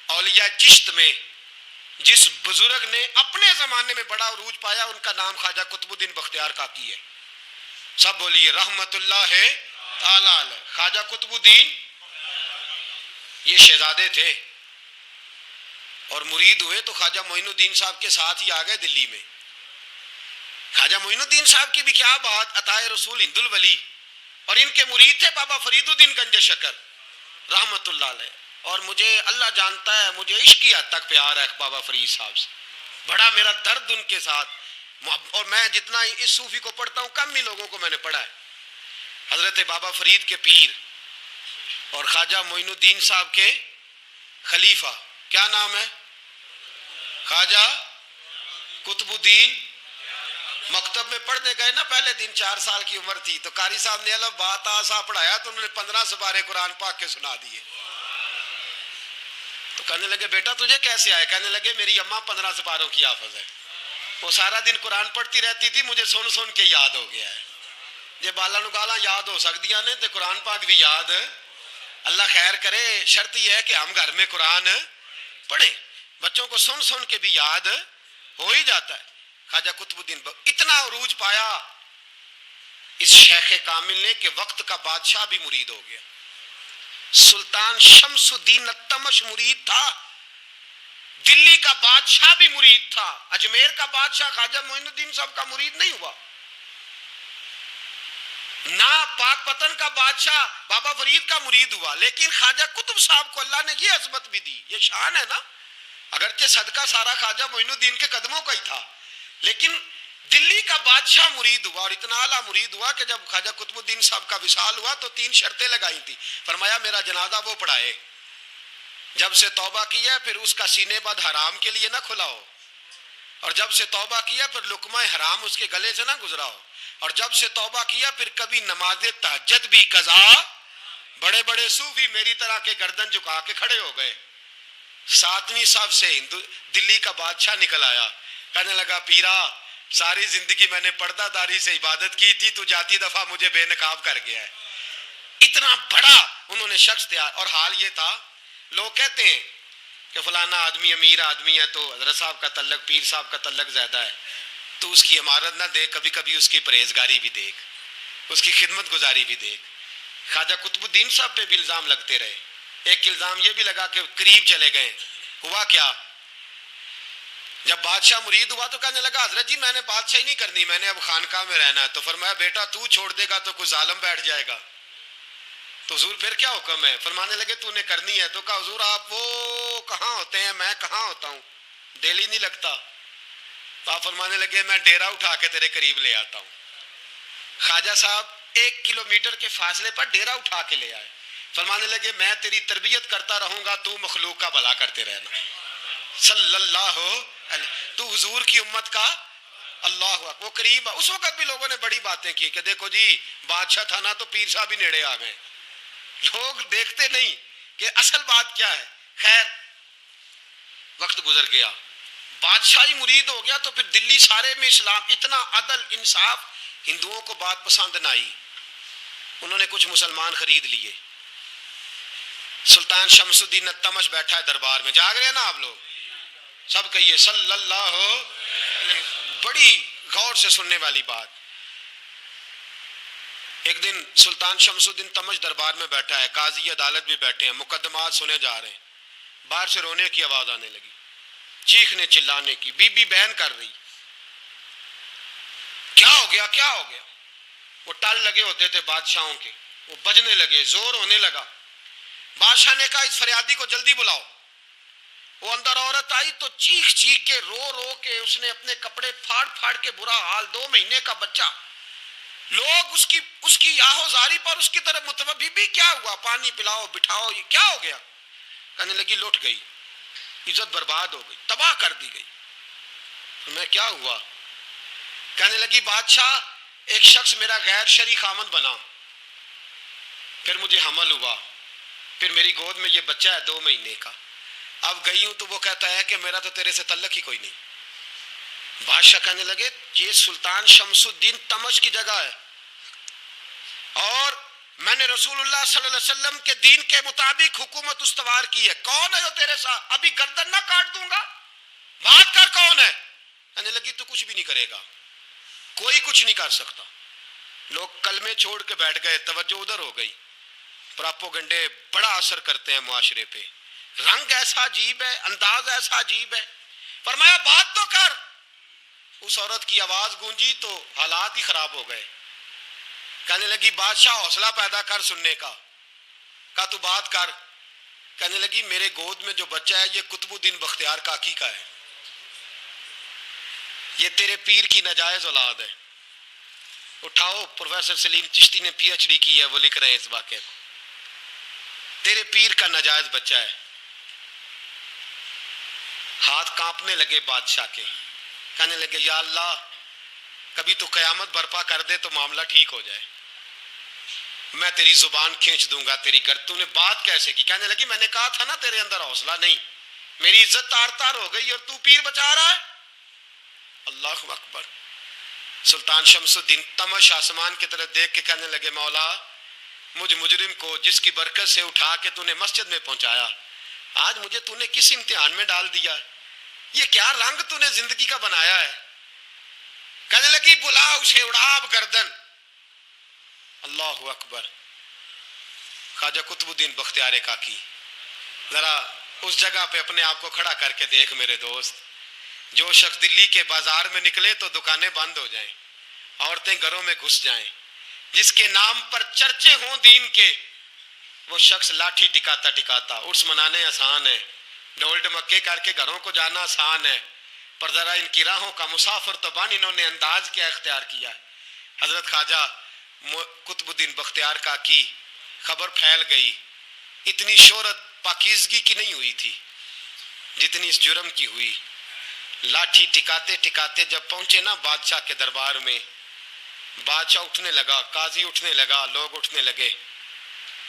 اولیاء چشت میں جس بزرگ نے اپنے زمانے میں بڑا عروج پایا ان کا نام خواجہ قطب الدین بختیار کاکی ہے. سب بولیے رحمت اللہ تعالی علیہ. خواجہ قطب الدین یہ شہزادے تھے اور مرید ہوئے تو خواجہ معین الدین صاحب کے ساتھ ہی آ گئے دلی میں. خواجہ معین الدین صاحب کی بھی کیا بات، عطائے رسول ہند الولی، اور ان کے مرید تھے بابا فرید الدین گنج شکر رحمت اللہ علیہ. اور مجھے اللہ جانتا ہے مجھے عشق کی حد تک پیار ہے بابا فرید صاحب سے، بڑا میرا درد ان کے ساتھ. اور میں جتنا اس صوفی کو پڑھتا ہوں کم ہی لوگوں کو میں نے پڑھا ہے. حضرت بابا فرید کے پیر اور خواجہ معین الدین صاحب کے خلیفہ کیا نام ہے؟ خواجہ قطب الدین. مکتب میں پڑھنے گئے نا پہلے دن، 4 سال کی عمر تھی تو قاری صاحب نے الف با تا سا پڑھایا تو انہوں نے 15 سپارے قرآن پاک کے سنا دیے. تو کہنے لگے بیٹا تجھے کیسے آئے؟ کہنے لگے میری اماں 15 سپاروں کی حافظ ہے، وہ سارا دن قرآن پڑھتی رہتی تھی، مجھے سن سن کے یاد ہو گیا ہے. یہ بالا نگالا یاد ہو سکدیاں نے تو قرآن پاک بھی یاد. اللہ خیر کرے، شرط یہ ہے کہ ہم گھر میں قرآن پڑھیں، بچوں کو سن سن کے بھی یاد ہو ہی جاتا ہے. خواجہ قطب الدین اتنا عروج پایا اس شیخ کامل نے کہ وقت کا بادشاہ بھی مرید ہو گیا. سلطان شمس الدین التمش مرید تھا، دلی کا بادشاہ بھی مرید تھا. اجمیر کا بادشاہ خواجہ معین الدین صاحب کا مرید نہیں ہوا، نہ پاک پتن کا بادشاہ بابا فرید کا مرید ہوا. لیکن خواجہ قطب صاحب کو اللہ نے یہ عظمت بھی دی، یہ شان ہے نا. اگرچہ صدقہ سارا خواجہ معین الدین کے قدموں کا ہی تھا، لیکن دلی کا بادشاہ مرید ہوا. اور اتنا اعلیٰ مرید ہوا کہ جب خواجہ قطب الدین صاحب کا وصال ہوا تو 3 شرطیں لگائی تھی. فرمایا میرا جنازہ وہ پڑھائے، جب سے توبہ کیا پھر اس کا سینے بد حرام کے لیے نہ کھلا ہو، اور جب سے توبہ کیا پھر لقمہ حرام اس کے گلے سے نہ گزرا ہو، اور جب سے توبہ کیا پھر کبھی نماز تہجد بھی قضا. بڑے بڑے صوفی میری طرح کے گردن جھکا کے کھڑے ہو گئے. 7ویں صف سے دلی کا بادشاہ نکل آیا، کہنے لگا پیرا ساری زندگی میں نے پردہ داری سے عبادت کی تھی، تو جاتی دفعہ مجھے بے نقاب کر گیا ہے. اتنا بڑا انہوں نے شخص تیار. اور حال یہ تھا، لوگ کہتے ہیں کہ فلانا آدمی امیر آدمی ہے تو حضرت صاحب کا تعلق پیر صاحب کا تعلق زیادہ ہے، تو اس کی عمارت نہ دیکھ، کبھی کبھی اس کی پرہیزگاری بھی دیکھ، اس کی خدمت گزاری بھی دیکھ. خواجہ قطب الدین صاحب پہ بھی الزام لگتے رہے. ایک الزام یہ بھی لگا کہ قریب چلے گئے. ہوا کیا، جب بادشاہ مرید ہوا تو کہنے لگا حضرت جی میں نے بادشاہی نہیں کرنی، میں نے اب خانقاہ میں رہنا ہے. تو فرمایا بیٹا تو چھوڑ دے گا تو کوئی ظالم بیٹھ جائے گا. تو حضور پھر کیا حکم ہے؟ فرمانے لگے تو نے کرنی ہے. تو کہا حضور آپ وہ کہاں ہوتے ہیں، میں کہاں ہوتا ہوں، دل ہی نہیں لگتا. تو آپ فرمانے لگے میں ڈیرا اٹھا کے تیرے قریب لے آتا ہوں. خواجہ صاحب 1 کلومیٹر کے فاصلے پر ڈیرا اٹھا کے لے آئے. فرمانے لگے میں تیری تربیت کرتا رہوں گا، تو مخلوق کا بھلا کرتے رہنا. صلی اللہ علیہ، تو حضور کی امت کا اللہ اکبر. وہ قریب. اس وقت بھی لوگوں نے بڑی باتیں کی کہ دیکھو جی بادشاہ تھا نا تو پیر صاحب ہی نیڑے آ گئے. لوگ دیکھتے نہیں کہ اصل بات کیا ہے. خیر وقت گزر گیا، بادشاہی مرید ہو گیا تو پھر دلی سارے میں اسلام، اتنا عدل انصاف. ہندوؤں کو بات پسند نہ آئی، انہوں نے کچھ مسلمان خرید لیے. سلطان شمس الدین التمش بیٹھا ہے دربار میں. جاگ رہے ہیں نا آپ لوگ؟ سب کہیے صلی اللہ علیہ. بڑی غور سے سننے والی بات. ایک دن سلطان شمس الدین تمش دربار میں بیٹھا ہے، قاضی عدالت بھی بیٹھے ہیں، مقدمات سنے جا رہے ہیں. باہر سے رونے کی آواز آنے لگی، چیخنے چلانے کی. بی بی بیان کر رہی کیا ہو گیا کیا ہو گیا. وہ ٹال لگے ہوتے تھے بادشاہوں کے، وہ بجنے لگے، زور ہونے لگا. بادشاہ نے کہا اس فریادی کو جلدی بلاؤ. وہ اندر عورت آئی تو چیخ چیخ کے رو رو کے اس نے اپنے کپڑے پھاڑ پھاڑ کے، برا حال، 2 مہینے کا بچہ. لوگ اس کی آہو زاری پر اس کی طرف متوجہ. بھی کیا ہوا، پانی پلاؤ بٹھاؤ، یہ کیا ہو گیا. کہنے لگی لٹ گئی، عزت برباد ہو گئی، تباہ کر دی گئی. میں کیا ہوا؟ کہنے لگی بادشاہ ایک شخص میرا غیر شرعی خامند بنا، پھر مجھے حمل ہوا، پھر میری گود میں یہ بچہ ہے 2 مہینے کا. اب گئی ہوں تو وہ کہتا ہے کہ میرا تو تیرے سے تعلق ہی کوئی نہیں. بادشاہ کہنے لگے یہ سلطان شمس الدین تمش کی جگہ ہے اور میں نے رسول اللہ صلی اللہ علیہ وسلم کے دین کے مطابق حکومت استوار کی ہے. کون ہے جو تیرے ساتھ؟ ابھی گردن نہ کاٹ دوں گا. بات کر کون ہے؟ کہنے لگی تو کچھ بھی نہیں کرے گا, کوئی کچھ نہیں کر سکتا. لوگ کلمے چھوڑ کے بیٹھ گئے, توجہ ادھر ہو گئی. پراپوگنڈے بڑا اثر کرتے ہیں معاشرے پہ. رنگ ایسا عجیب ہے, انداز ایسا عجیب ہے. فرمایا بات تو کر. اس عورت کی آواز گونجی تو حالات ہی خراب ہو گئے. کہنے لگی بادشاہ حوصلہ پیدا کر سننے کا. کہا تو بات کر. کہنے لگی میرے گود میں جو بچہ ہے یہ قطب الدین بختیار کاکی کا ہے, یہ تیرے پیر کی ناجائز اولاد ہے. اٹھاؤ, پروفیسر سلیم چشتی نے پی ایچ ڈی کی ہے, وہ لکھ رہے ہیں اس واقعے کو. تیرے پیر کا ناجائز بچہ ہے. ہاتھ کانپنے لگے بادشاہ کے. کہنے لگے یا اللہ کبھی تو قیامت برپا کر دے تو معاملہ ٹھیک ہو جائے, میں تیری زبان کھینچ دوں گا تیری گر. تو نے بات کیسے کی؟ کہنے لگی میں نے کہا تھا نا تیرے اندر حوصلہ نہیں, میری عزت تار تار ہو گئی اور تو پیر بچا رہا ہے. اللہ اکبر. سلطان شمس الدین تمش آسمان کی طرف دیکھ کے کہنے لگے مولا مجھ مجرم کو جس کی برکت سے اٹھا کے تو نے مسجد میں پہنچایا, آج مجھے تو نے کس امتحان میں ڈال دیا؟ یہ کیا رنگ تو نے زندگی کا بنایا ہے؟ کہنے لگی بلا اسے, اڑاب گردن. اللہ اکبر. خواجہ قطب الدین بختیار کاکی, ذرا اس جگہ پہ اپنے آپ کو کھڑا کر کے دیکھ میرے دوست. جو شخص دلی کے بازار میں نکلے تو دکانیں بند ہو جائیں, عورتیں گھروں میں گھس جائیں, جس کے نام پر چرچے ہوں دین کے, وہ شخص لاٹھی ٹکاتا ٹکاتا. عرس منانے آسان ہے, ڈھول ڈمکے کر کے گھروں کو جانا آسان ہے, پر ذرا ان کی راہوں کا مسافر تو بن انہوں نے انداز کیا اختیار کیا. حضرت خواجہ قطب الدین بختیار کاکی, خبر پھیل گئی. اتنی شہرت پاکیزگی کی نہیں ہوئی تھی جتنی اس جرم کی ہوئی. لاٹھی ٹکاتے ٹکاتے جب پہنچے نا بادشاہ کے دربار میں, بادشاہ اٹھنے لگا, قاضی اٹھنے لگا, لوگ اٹھنے لگے,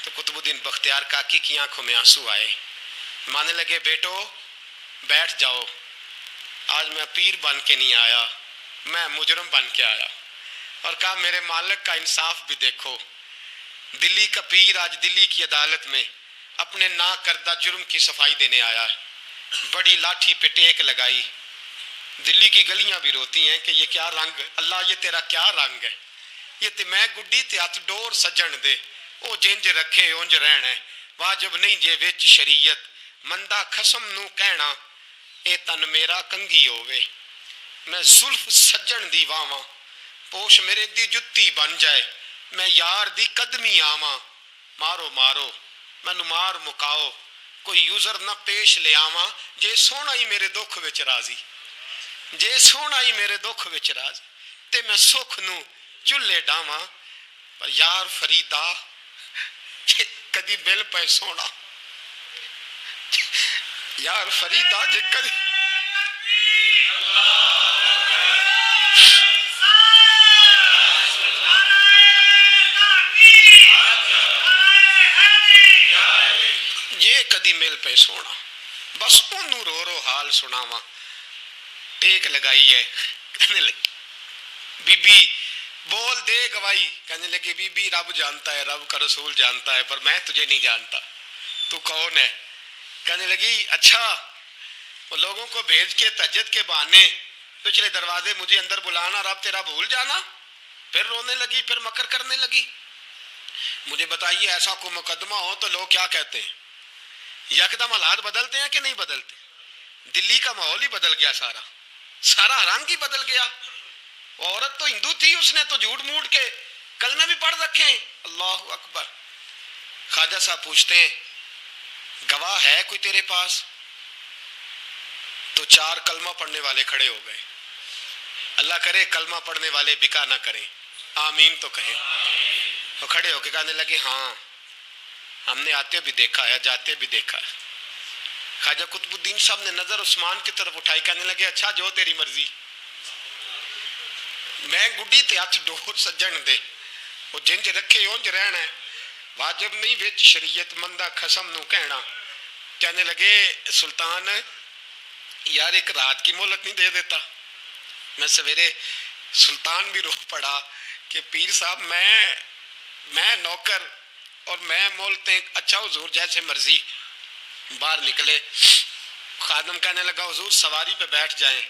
تو قطب الدین بختیار کاکی کی آنکھوں میں آنسو آئے. مانے لگے بیٹو بیٹھ جاؤ, آج میں پیر بن کے نہیں آیا, میں مجرم بن کے آیا. اور کہا میرے مالک کا انصاف بھی دیکھو, دلی کا پیر آج دلی کی عدالت میں اپنے نا کردہ جرم کی صفائی دینے آیا ہے. بڑی لاٹھی پہ ٹیک لگائی. دلی کی گلیاں بھی روتی ہیں کہ یہ کیا رنگ, اللہ یہ تیرا کیا رنگ ہے. یہ تے میں گڈی تے ہاتھ ڈور سجن دے, او جنج رکھے اونج رہنا ہے, واجب نہیں جے وچ شریعت, مندہ خسم نو کہنا اے تن میرا کنگھی ہووے. میں زلف سجن دی واواں, پوش میرے دی جتی بن جائے, میں یار دی قدمی آواں. مارو مارو مینو مار مکاؤ, کوئی یوزر نہ پیش لے آواں, جے سونا ہی میرے دکھ وچ راضی, جے سونا ہی میرے دکھ وچ راضی, تے میں سکھ نو چلے ڈاواں. پر یار فریدا کدی بل پہ سونا, یار فریدا جے کدی یہ کدی مل پہ سونا, بس انہوں رو رو حال سناواں. ٹیک لگائی ہے. کہنے لگی بی بی بول دے گواہی. کہنے لگی بی بی رب جانتا ہے, رب کا رسول جانتا ہے, پر میں تجھے نہیں جانتا, تو کون ہے؟ کہنے لگی اچھا وہ لوگوں کو بھیج کے تہجد کے بہانے پچھلے دروازے مجھے اندر بلانا, رب تیرا بھول جانا. پھر رونے لگی, پھر مکر کرنے لگی. مجھے بتائیے ایسا کوئی مقدمہ ہو تو لوگ کیا کہتے ہیں؟ یکدم حالات بدلتے ہیں کہ نہیں بدلتے؟ دلی کا ماحول ہی بدل گیا, سارا سارا رنگ ہی بدل گیا. عورت تو ہندو تھی, اس نے تو جھوٹ موٹ کے کلمے بھی پڑھ رکھے ہیں. اللہ اکبر. خواجہ صاحب پوچھتے ہیں گواہ ہے کوئی تیرے پاس؟ تو 4 کلمہ پڑھنے والے کھڑے ہو گئے. اللہ کرے کلمہ پڑھنے والے بکا نہ کریں, آمین تو کہیں. وہ کھڑے ہو کے کہنے لگے ہاں ہم نے آتے بھی دیکھا ہے, جاتے بھی دیکھا ہے. خواجہ قطب الدین صاحب نے نظر عثمان کی طرف اٹھائی, کہنے لگے اچھا جو تیری مرضی, میں گڈی تے ہاتھ ڈور سجن دے, وہ جنج رکھے اونج رہنا ہے, واجب نہیں وچ شریعت, مندہ خسم نو کہنا. کہنے لگے سلطان یار ایک رات کی مہلت نہیں دے دیتا؟ میں سویرے سلطان بھی رو پڑا کہ پیر صاحب میں میں نوکر اور میں بولتے ہیں اچھا حضور جیسے مرضی. باہر نکلے. خادم کہنے لگا حضور سواری پہ بیٹھ جائیں.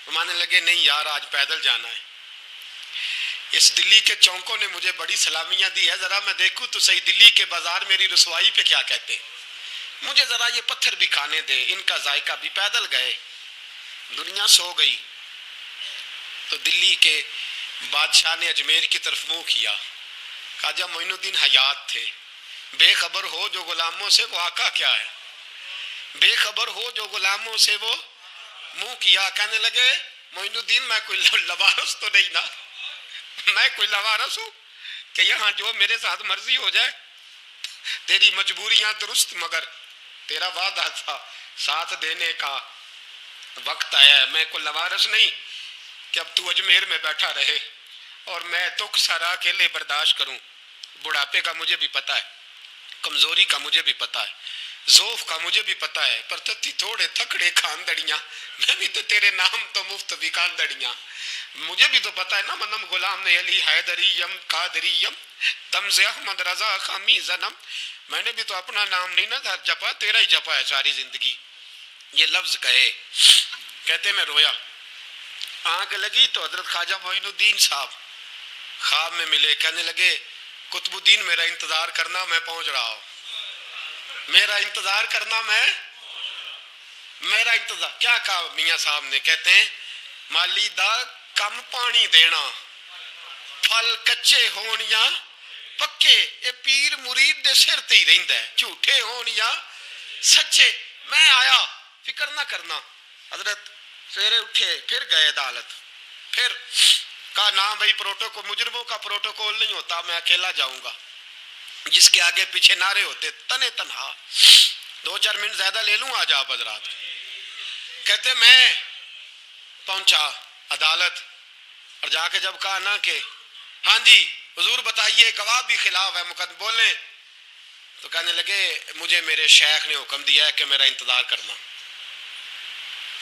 مانے لگے نہیں یار آج پیدل جانا ہے. اس دلی کے چونکوں نے مجھے بڑی سلامیاں دی ہے, ذرا میں دیکھوں تو صحیح دلی کے بازار میری رسوائی پہ کیا کہتے ہیں. مجھے ذرا یہ پتھر بھی کھانے دے, ان کا ذائقہ بھی. پیدل گئے. دنیا سو گئی تو دلی کے بادشاہ نے اجمیر کی طرف منہ کیا. خواجہ معین الدین حیات تھے. بے خبر ہو جو غلاموں سے وہ آقا کیا ہے, بے خبر ہو جو غلاموں سے وہ منہ کیا. کہنے لگے معین الدین میں کوئی لوارس تو نہیں نا, میں کوئی لوارس ہوں کہ یہاں جو میرے ساتھ مرضی ہو جائے. تیری مجبوریاں درست مگر تیرا وعدہ تھا ساتھ دینے کا وقت آیا ہے. میں کوئی لوارس نہیں کہ اب تو اجمیر میں بیٹھا رہے اور میں دکھ سارا اکیلے برداشت کروں. بڑھاپے کا مجھے بھی پتا ہے, کمزوری کا مجھے بھی پتا ہے, ذوف کا مجھے بھی پتا ہے, پر تتی تھوڑے تھکڑے کھاندڑیاں, میں بھی تو تیرے نام تو مفت بھی کھاندڑیاں. مجھے بھی تو پتا ہے نا منم غلام نے علی حیدریم قادریم تمز احمد رضا خامی زنم. میں نے بھی تو اپنا نام نہیں نا جپا, تیرا ہی جپا ہے ساری زندگی. یہ لفظ کہے کہتے میں رویا. آنکھ لگی تو حضرت خواجہ معین الدین صاحب خواب میں ملے. کہنے لگے قطب الدین میرا انتظار کرنا, میں پہنچ رہا ہوں. میرا انتظار کرنا, میرا انتظار. کیا کہا میاں صاحب نے؟ کہتے ہیں مالی دا کم پانی دینا, پھل کچے ہون یا پکے, اے پیر مرید دے سر تے ہی رہندا ہے, جھوٹے ہون یا سچے. میں آیا فکر نہ کرنا. حضرت سویرے اٹھے پھر گئے عدالت. پھر کہا نام بھائی پروٹوکول, مجرموں کا پروٹوکول نہیں ہوتا, میں اکیلا جاؤں گا. جس کے آگے پیچھے نعرے ہوتے تنے تنہا. 2-4 منٹ زیادہ لے لوں آج آپ حضرات. کہتے میں پہنچا عدالت اور جا کے جب کہا نا کہ ہاں جی حضور بتائیے گواہ بھی خلاف ہے مقدمے بولیں, تو کہنے لگے مجھے میرے شیخ نے حکم دیا ہے کہ میرا انتظار کرنا.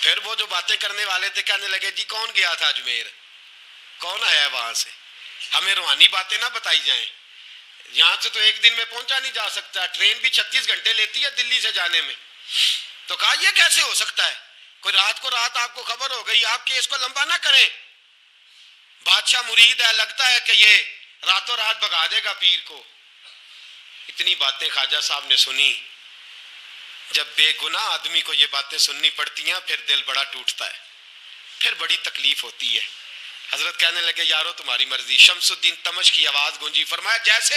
پھر وہ جو باتیں کرنے والے تھے کہنے لگے جی کون گیا تھا اجمیر, کون آیا ہے وہاں سے, ہمیں روحانی باتیں نہ بتائی جائیں. یہاں سے تو ایک دن میں پہنچا نہیں جا سکتا, ٹرین بھی 36 گھنٹے لیتی ہے دلی سے جانے میں. تو کہا یہ کیسے ہو سکتا ہے, کوئی رات کو رات آپ کو خبر ہو گئی, آپ کیس کو لمبا نہ کریں. بادشاہ مرید ہے, لگتا ہے کہ یہ راتوں رات بھگا دے گا پیر کو. اتنی باتیں خواجہ صاحب نے سنی. جب بے گناہ آدمی کو یہ باتیں سننی پڑتی ہیں پھر دل بڑا ٹوٹتا ہے, پھر بڑی تکلیف ہوتی ہے. حضرت کہنے لگے یارو تمہاری مرضی. شمس الدین تمش کی آواز گونجی. فرمایا جیسے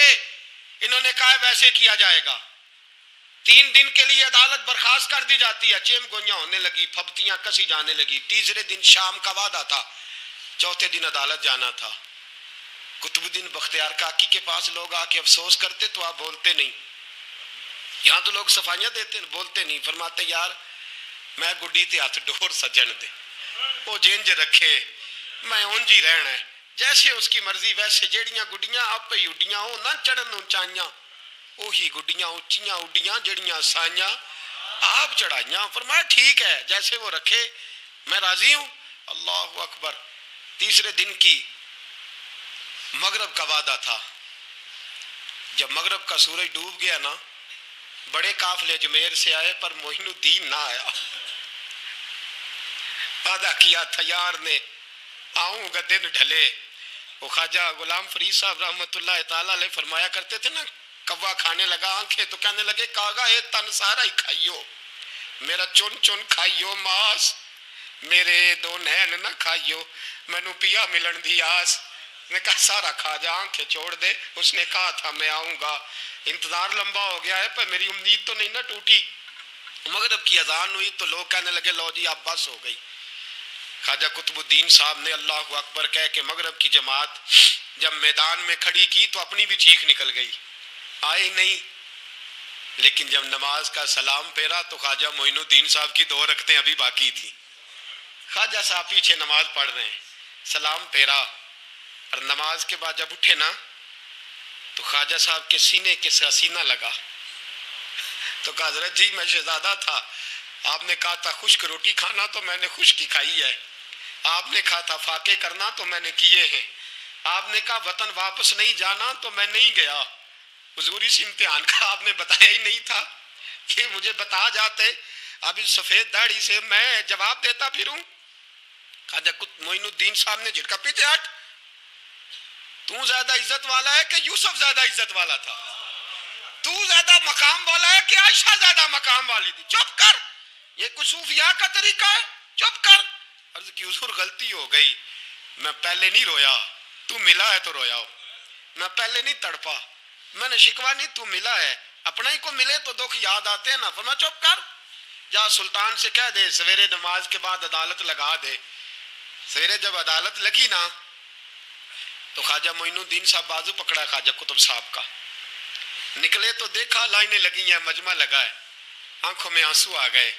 انہوں نے کہا ویسے کیا جائے گا. 3 دن کے لیے عدالت برخاست کر دی جاتی ہے. چیم گوئیاں ہونے لگی, پھبتیاں کسی جانے لگی. تیسرے دن شام کا وعدہ تھا, چوتھے دن عدالت جانا تھا. قطب الدین بختیار کاکی کے پاس لوگ آ کے افسوس کرتے تو آپ بولتے نہیں. یہاں تو لوگ صفائیاں دیتے بولتے نہیں. فرماتے یار میں گڈی تے ہاتھ ڈور سجن دے, وہ جینج رکھے میں اونج ہی رہنا ہے, جیسے اس کی مرضی ویسے. جیڑیاں گڈیاں آپ پہ اڈیاں ہو نہ چڑھن اونچائیاں, وہی گڈیاں اونچیاں اڈیاں جیڑیاں سائیاں آپ چڑھائیاں. فرمایا ٹھیک ہے جیسے وہ رکھے میں راضی ہوں. اللہ اکبر. تیسرے دن کی مغرب کا وعدہ تھا. جب مغرب کا سورج ڈوب گیا نا, بڑے قافلے اجمیر سے آئے پر معین الدین نہ آیا. وعدہ کیا تھا یار نے آؤں گا دن ڈھلے. وہ خواجہ غلام فرید صاحب رحمت اللہ تعالیٰ علیہ فرمایا کرتے تھے نا, کوا کھانے لگا آنکھیں تو کہنے لگے کاغا اے تن سارا ہی کھائیو, میرا چن چن کھائیو ماس, میرے 2 نین نہ کھائیو, مینو پیا ملن دی آس. نے کہا سارا کھا جا, آنکھیں چھوڑ دے. اس نے کہا تھا میں آؤں گا, انتظار لمبا ہو گیا ہے پر میری امید تو نہیں نہ ٹوٹی. مغرب کی اذان ہوئی تو لوگ کہنے لگے لو جی اب بس ہو گئی. خواجہ قطب الدین صاحب نے اللہ اکبر کہہ کے مغرب کی جماعت جب میدان میں کھڑی کی تو اپنی بھی چیخ نکل گئی, آئی نہیں. لیکن جب نماز کا سلام پھیرا تو خواجہ معین الدین صاحب کی 2 رکعتیں ابھی باقی تھی. خواجہ صاحب پیچھے نماز پڑھ رہے ہیں, سلام پھیرا اور نماز کے بعد جب اٹھے نا تو خواجہ صاحب کے سینے کے سینہ لگا. تو کہا حضرت جی میں شہزادہ تھا, آپ نے کہا تھا خشک روٹی کھانا تو میں نے خشک کی کھائی ہے, آپ نے کہا تھا فاقے کرنا تو میں نے کیے ہیں, آپ نے کہا وطن واپس نہیں جانا تو میں نہیں گیا. حضور اس امتحان کا آپ نے بتایا ہی نہیں تھا کہ مجھے بتا جاتے. اب اس سفید داڑھی سے میں جواب دیتا پھروں. خواجہ معین الدین صاحب نے جھٹکا, پیچھے ہٹ, تو زیادہ عزت والا ہے کہ یوسف زیادہ عزت والا تھا؟ تو زیادہ مقام والا ہے کہ عائشہ زیادہ مقام والی تھی؟ چپ کر, یہ کچھ صوفیاء کا طریقہ ہے, چپ کر. عرض کی حضور غلطی ہو گئی, میں پہلے نہیں رویا, تو ملا ہے تو رویا ہو. میں پہلے نہیں تڑپا, میں نے شکوا نہیں, تو ملا ہے. اپنا ہی کو ملے تو دکھ یاد آتے ہیں نا. فرمایا چپ کر, جا سلطان سے کہہ دے سویرے نماز کے بعد عدالت لگا دے. سویرے جب عدالت لگی نا تو خواجہ معین الدین صاحب بازو پکڑا خواجہ قطب صاحب کا, نکلے تو دیکھا لائنیں لگی ہیں, مجمع لگا ہے, آنکھوں میں آنسو آ گئے.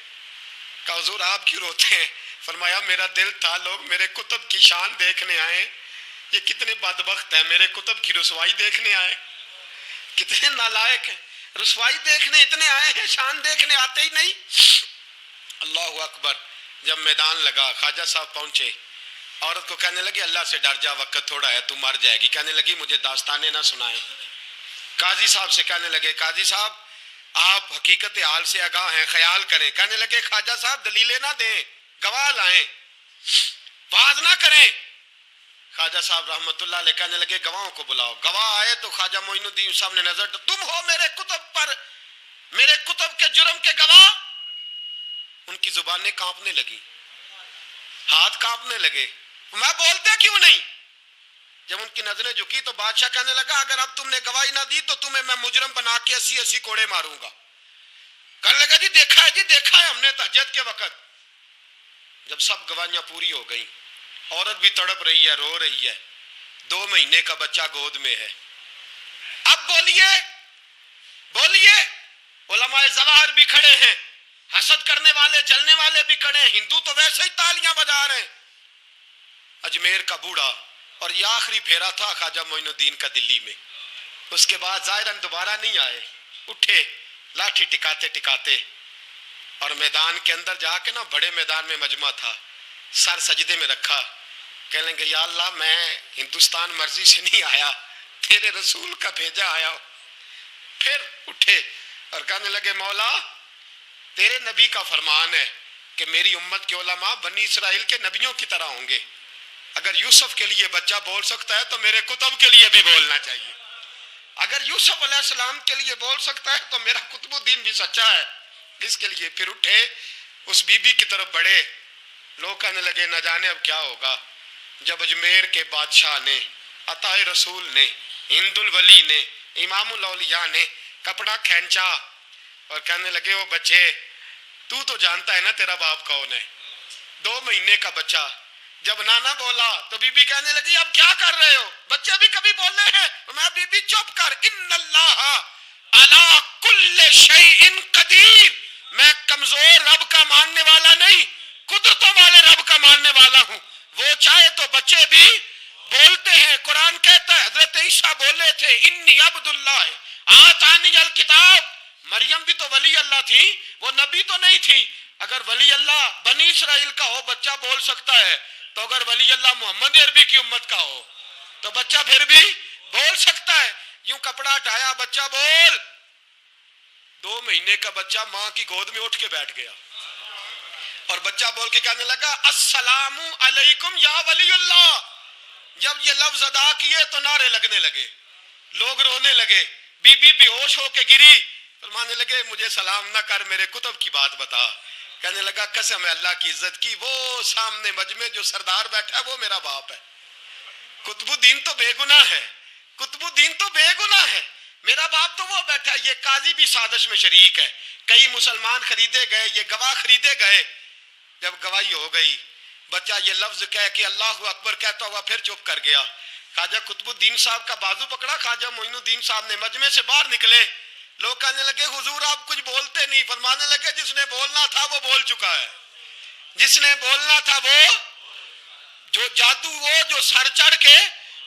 کہا حضور آپ کیوں روتے ہیں؟ فرمایا میرا دل تھا لوگ میرے کتب کی شان دیکھنے آئے, یہ کتنے بدبخت ہیں, میرے کتب کی رسوائی دیکھنے آئے. کتنے نالائق ہیں, رسوائی دیکھنے اتنے آئے ہیں, شان دیکھنے آتے ہی نہیں. اللہ اکبر. جب میدان لگا خواجہ صاحب پہنچے, عورت کو کہنے لگی اللہ سے ڈر جا, وقت تھوڑا ہے, تو مر جائے گی. کہنے لگی مجھے داستانیں نہ سنائیں. قاضی صاحب سے کہنے لگے قاضی صاحب آپ حقیقت حال سے آگاہ ہیں, خیال کریں. کہنے لگے خواجہ صاحب دلیلیں نہ دیں, گواہ لائیں, واز نہ کریں. خواجہ صاحب رحمت اللہ علیہ کہنے لگے گواہوں کو بلاؤ. گواہ آئے تو خواجہ معین الدین صاحب نے نظر, تم ہو میرے کتب پر, میرے کتب کے جرم کے گواہ. ان کی زبانیں کانپنے لگی, ہاتھ کانپنے لگے. میں بولتے کیوں نہیں؟ جب ان کی نظریں جھکی تو بادشاہ کہنے لگا اگر اب تم نے گواہی نہ دی تو تمہیں میں مجرم بنا کے 80 کوڑے ماروں گا. کہنے لگا جی دیکھا ہے ہم نے تہجد کے وقت. جب سب گواہیاں پوری ہو گئیں, عورت بھی تڑپ رہی ہے, رو رہی ہے, 2 مہینے کا بچہ گود میں ہے. اب بولیے, علماء ظواہر بھی کھڑے ہیں, حسد کرنے والے جلنے والے بھی کھڑے ہیں, ہندو تو ویسے ہی تالیاں بجا رہے ہیں. اجمیر کا بوڑھا, اور یہ آخری پھیرا تھا خواجہ معین الدین کا دلی میں. اس کے بعد ظاہراً دوبارہ نہیں آئے. اٹھے لاٹھی ٹکاتے ٹکاتے, اور میدان کے اندر جا کے نا, بڑے میدان میں مجمع تھا, سر سجدے میں رکھا. کہنے لگے یا اللہ میں ہندوستان مرضی سے نہیں آیا, تیرے رسول کا بھیجا آیا ہوں. پھر اٹھے اور کہنے لگے مولا تیرے نبی کا فرمان ہے کہ میری امت کے علماء بنی اسرائیل کے نبیوں کی طرح ہوں گے. اگر یوسف کے لیے بچہ بول سکتا ہے تو میرے کتب کے لیے بھی بولنا چاہیے. اگر یوسف علیہ السلام کے لیے بول سکتا ہے تو میرا قطب الدین بھی سچا ہے. اس کے لیے پھر اٹھے, اس بی بی کی طرف بڑھے. لوگ کہنے لگے نہ جانے اب کیا ہوگا. جب اجمیر کے بادشاہ نے, عطا رسول نے, ہند الولی نے, امام الاولیاء نے کپڑا کھینچا اور کہنے لگے وہ بچے تو جانتا ہے نا تیرا باپ کون ہے, 2 مہینے کا بچہ. جب نانا بولا تو بی بی کہنے لگی اب کیا کر رہے ہو, بچے بھی کبھی بولنے ہیں. میں بی بی چپ کر, ان اللہ علی کل شیء قدیر, میں کمزور رب کا ماننے والا نہیں, قدرتوں والے رب کا ماننے والا ہوں. وہ چاہے تو بچے بھی بولتے ہیں. قرآن کہتا ہے حضرت عیسیٰ بولے تھے انی عبد اللہ آتانی الکتاب. مریم بھی تو ولی اللہ تھی, وہ نبی تو نہیں تھی. اگر ولی اللہ بنی اسرائیل کا ہو بچہ بول سکتا ہے, تو اگر ولی اللہ محمد عربی کی امت کا ہو تو بچہ پھر بھی بول سکتا ہے. یوں کپڑا ہٹایا, بچہ بول. 2 مہینے کا بچہ ماں کی گود میں اٹھ کے بیٹھ گیا اور بچہ بول کے کہنے لگا السلام علیکم یا ولی اللہ. جب یہ لفظ ادا کیے تو نعرے لگنے لگے, لوگ رونے لگے. بی بی بے ہوش ہو کے گری, فرمانے لگے مجھے سلام نہ کر, میرے کتب کی بات بتا. کہنے لگا قسم ہے اللہ کی عزت کی, وہ سامنے مجمع جو سردار بیٹھا ہے وہ میرا باپ ہے. قطب الدین تو بے گناہ ہے, قطب الدین تو بے گناہ ہے, میرا باپ تو وہ بیٹھا ہے. یہ قاضی بھی سازش میں شریک ہے, کئی مسلمان خریدے گئے, یہ گواہ خریدے گئے. جب گواہی ہو گئی, بچہ یہ لفظ کہہ کے اللہ اکبر کہتا ہوا پھر چپ کر گیا. خواجہ قطب الدین صاحب کا بازو پکڑا, خواجہ معین الدین صاحب نے مجمع سے باہر نکلے. لوگ کہنے لگے حضور آپ کچھ بولتے نہیں. فرمانے لگے جس نے بولنا تھا وہ بول چکا ہے, جس نے بولنا تھا وہ جو جادو, وہ جو سر چڑھ کے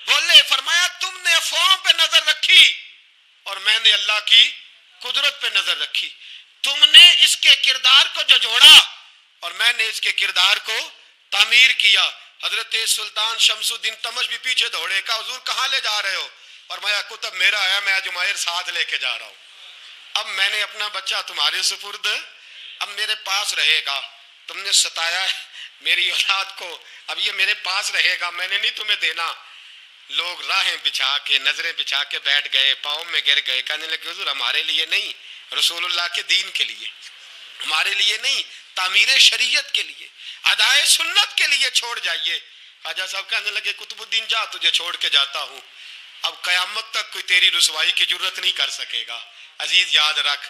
بولے. فرمایا تم نے افواہوں پہ نظر رکھی اور میں نے اللہ کی قدرت پہ نظر رکھی. تم نے اس کے کردار کو جھنجھوڑا اور میں نے اس کے کردار کو تعمیر کیا. حضرت سلطان شمس الدین تمش بھی پیچھے دوڑے، کہا حضور کہاں لے جا رہے ہو؟ فرمایا کتب میرا ہے، میں جمائر ساتھ لے کے جا رہا ہوں، اب میں نے اپنا بچہ تمہارے سپرد، اب میرے پاس رہے گا، تم نے ستایا ہے میری اولاد کو، اب یہ میرے پاس رہے گا، میں نے نہیں تمہیں دینا۔ لوگ راہیں بچھا کے، نظریں بچھا کے بیٹھ گئے، پاؤں میں گر گئے، کہنے لگے حضور ہمارے لیے نہیں، رسول اللہ کے دین کے لیے، ہمارے لیے نہیں، تعمیر شریعت کے لیے، ادائے سنت کے لیے چھوڑ جائیے۔ خواجہ صاحب کہنے لگے قطب الدین جا، تجھے چھوڑ کے جاتا ہوں، اب قیامت تک کوئی تیری رسوائی کی جرت نہیں کر سکے گا۔ عزیز یاد رکھ،